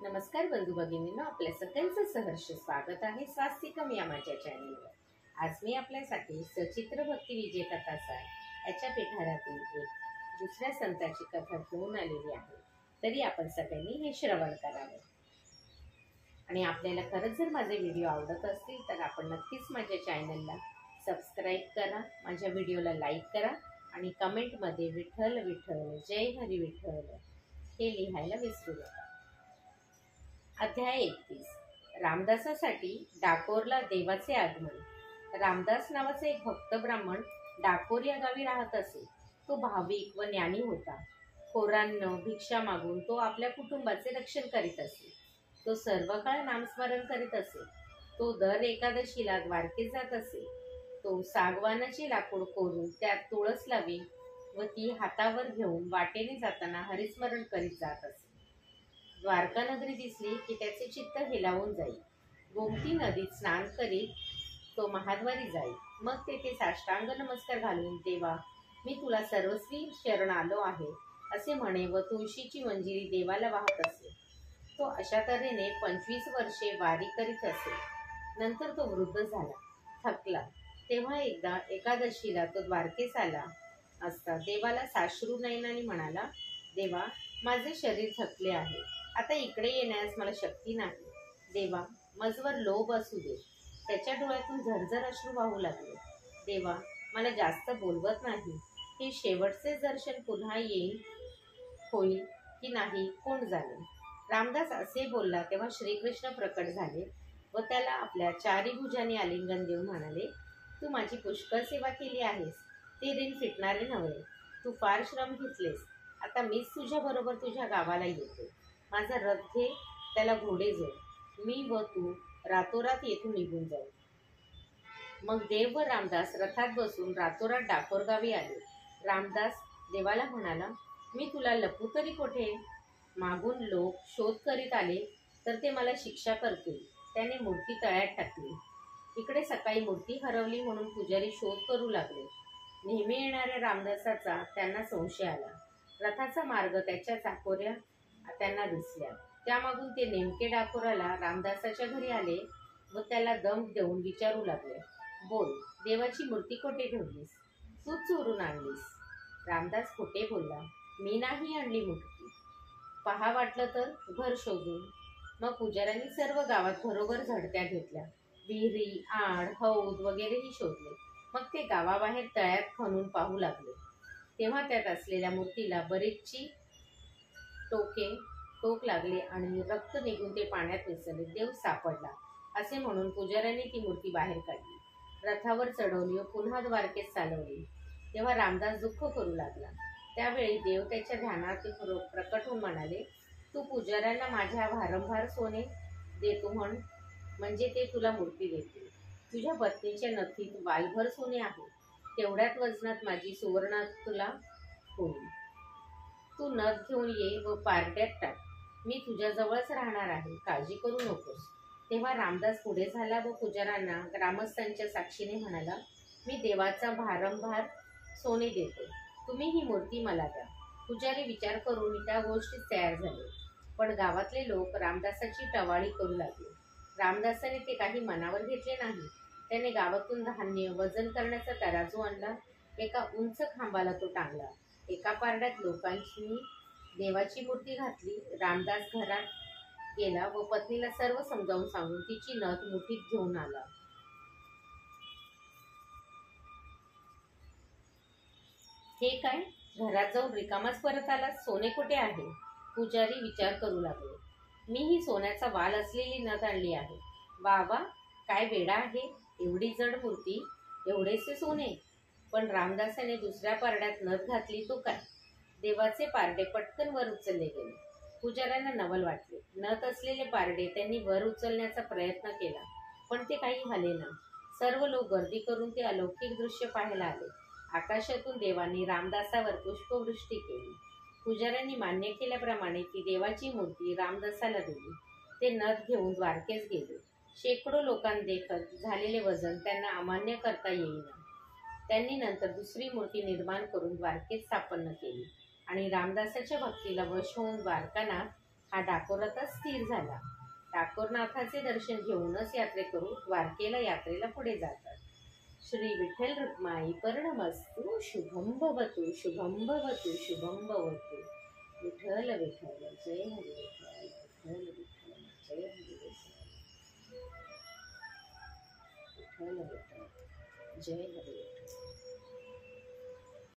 नमस्कार बंधू भगिनींनो, आपल्या सगळ्यांचं सहर्ष स्वागत आहे स्वास्तिकम या माझ्या चॅनेलवर। आज मी आपल्यासाठी सचित्र भक्ती विजय कथासार याच्या पिठारातील एक दुसऱ्या संताची कथा घेऊन आलेली आहे। तरी आपण सगळ्यांनी हे श्रवण करावे। आणि आपल्याला खरंच जर माझे व्हिडिओ आवडत असतील तर आपण नक्कीच माझ्या चॅनलला सबस्क्राईब करा, माझ्या व्हिडिओला लाईक करा आणि कमेंटमध्ये विठ्ठल विठ्ठल जय हरी विठ्ठल हे लिहायला विसरू नका। अध्याय 31। रामदासासाठी डाकोरला देवाचे आगमन। रामदास नावाचा एक भक्त ब्राह्मण डाकोर या गावी राहत असे। तो भाविक व ज्ञानी होता। खोरांना भिक्षा मागून तो आपल्या कुटुंबाचे रक्षण करीत असे। तो सर्व काळ नामस्मरण करीत असे। तो दर एकादशीला द्वारकेत जात असे। तो सागवानाचे लाकूड कोरून त्यात तुळस लावी व ती हातावर घेऊन वाटेने जाताना हरिस्मरण करीत जात असे। द्वारका नगरी दिसली की त्याचे चित्त हेलावून जाई। गोमती नदीत स्नान करीत तो महाद्वारी जाई। मग तेथे साष्टांग नमस्कार घालून, देवा मी तुला सर्वस्वी शरण आलो आहे असे म्हणे व तुळशीची मंजिरी देवाला वाहत असे। तो अशा तऱ्हेने 25 वर्षे वारी करीत असे। नंतर तो वृद्ध झाला, थकला। तेव्हा एकदा एकादशीला तो द्वारकेस आला असता देवाला साश्रू नयनाने म्हणाला, देवा माझे शरीर थकले आहे, आता इकडे येण्यास मला शक्ती नाही। देवा मजवर लोभ असू दे। त्याच्या डोळ्यातून झरझर अश्रू वाहू लागले। देवा मला जास्त बोलवत नाही, हे शेवटचे दर्शन पुन्हा होईल की नाही कोण जाणे। रामदास असे बोलला तेव्हा श्रीकृष्ण प्रकट झाले व त्याला आपल्या चारी भुजांनी आलिंगन देऊन म्हणाले, तू माझी पुष्कळ सेवा केली आहेस, ते ऋण फिटणारे नव्हे। तू फार श्रम घेतलेस, आता मीच तुझ्या बरोबर तुझ्या गावाला येतो। माझा रथ घे, त्याला घोडे जोड, मी व तू रातोरात येथून निघून जाऊ। मग देव व रामदास रथात बसून रातोरात डाकोर गावी आले। रामदास देवाला म्हणाला, मी तुला लपू तरी कोठे? मागून लोक शोध करीत आले तर ते मला शिक्षा करतील। त्याने मूर्ती तळ्यात टाकली। इकडे सकाळी मूर्ती हरवली म्हणून पुजारी शोध करू लागले। नेहमी येणाऱ्या रामदासाचा त्यांना संशय आला। रथाचा मार्ग त्याच्या चाकोऱ्या त्यांना दिसल्या। त्यामागून ते नेमके डाकोराला रामदासाच्या घरी आले व त्याला दम देऊन विचारू लागले, बोल, देवाची मूर्ती कोठे ठेवलीस? तूच चोरून आणलीस। रामदास खोटे बोलला, मी नाही आणली मूर्ती, पहा वाटलं तर घर शोधून। मग पुजाऱ्यांनी सर्व गावात घरोघर झडत्या घेतल्या, विहिरी, आड, हौद वगैरेही शोधले। मग ते गावाबाहेर तळ्यात खणून पाहू लागले। तेव्हा त्यात असलेल्या मूर्तीला बरीचशी टोक लागले आणि रक्त निघून ते पाण्यात मिसळले। देव सापडला असे म्हणून पुजाऱ्यांनी ती मूर्ती बाहेर काढली, रथावर चढवली व पुन्हा द्वारकेत चालवली। तेव्हा रामदास दुःख करू लागला। त्यावेळी देव त्याच्या ध्यानात प्रकट होऊन म्हणाले, तू पुजाऱ्यांना माझ्या वारंवार सोने देतो म्हणजे ते तुला मूर्ती देतील। तुझ्या पत्नीच्या नथीत वालभर सोने आहे, तेवढ्याच वजनात माझी सुवर्ण तुला होईल। तू नथ घेऊन ये व पारड्यात टाक, मी तुझ्या जवळच राहणार आहे, काळजी करू नकोस। तेव्हा रामदास पुढे झाला व पुजाऱ्यांना ग्रामस्थांच्या साक्षीने म्हणाला, मी देवाचा वारंवार सोने देतो, तुम्ही ही मूर्ती मला द्या। पुजारी विचार करून त्या गोष्टीत तयार झाले। पण गावातले लोक रामदासाची टवाळी करू लागले। रामदासाने ते काही मनावर घेतले नाही। त्याने गावातून धान्य वजन करण्याचा तराजू आणला, एका उंच खांबाला तो टांगला। एका पारड्यात लोकांनी देवाची मूर्ती घातली। रामदास घरात गेला व पत्नीला सर्व समजावून सांगून तिची नथ मुठीत घेऊन आला। हे काय, घरात जाऊन रिकामाच परत आला, सोने कुठे आहे? पुजारी विचार करू लागले, मी ही सोन्याचा वाल असलेली नथ आणली आहे। वा वा, काय वेडा आहे, एवढी जड मूर्ती, एवढेसे सोने। पण रामदासाने दुसऱ्या पारड्यात नथ घातली तो काय, देवाचे पारडे पटकन वर उचलले गेले। पुजाऱ्यांना नवल वाटले। नथ असलेले पारडे त्यांनी वर उचलण्याचा प्रयत्न केला, पण ते काही हलेना। सर्व लोक गर्दी करून ते अलौकिक दृश्य पाहायला आले। आकाशातून देवाने रामदासावर पुष्पवृष्टी केली। पुजाऱ्यांनी मान्य केल्याप्रमाणे ती देवाची मूर्ती रामदासाला दिली। ते नथ घेऊन द्वारकेस गेले। शेकडो लोकांदेखत झालेले वजन त्यांना अमान्य करता येईना। त्यांनी नंतर दुसरी मूर्ती निर्माण करून द्वारकेत स्थापन केली आणि रामदासाच्या भक्तीला वश होऊन द्वारकानाथ हा डाकोरातच स्थिर झाला. डाकोरनाथाचे दर्शन घेऊनच यात्रेकरू द्वारकेला यात्रेला पुढे जातात. श्री विठ्ठल रुक्माई पर्णमस्तु शुभम भवतु शुभम भवतु शुभम भवतु. विठ्ठल विठ्ठल जय हरी विठ्ठल. विठ्ठल विठ्ठल जय हरी विठ्ठल. विठ्ठल विठ्ठल जय हरी विठ्ठल.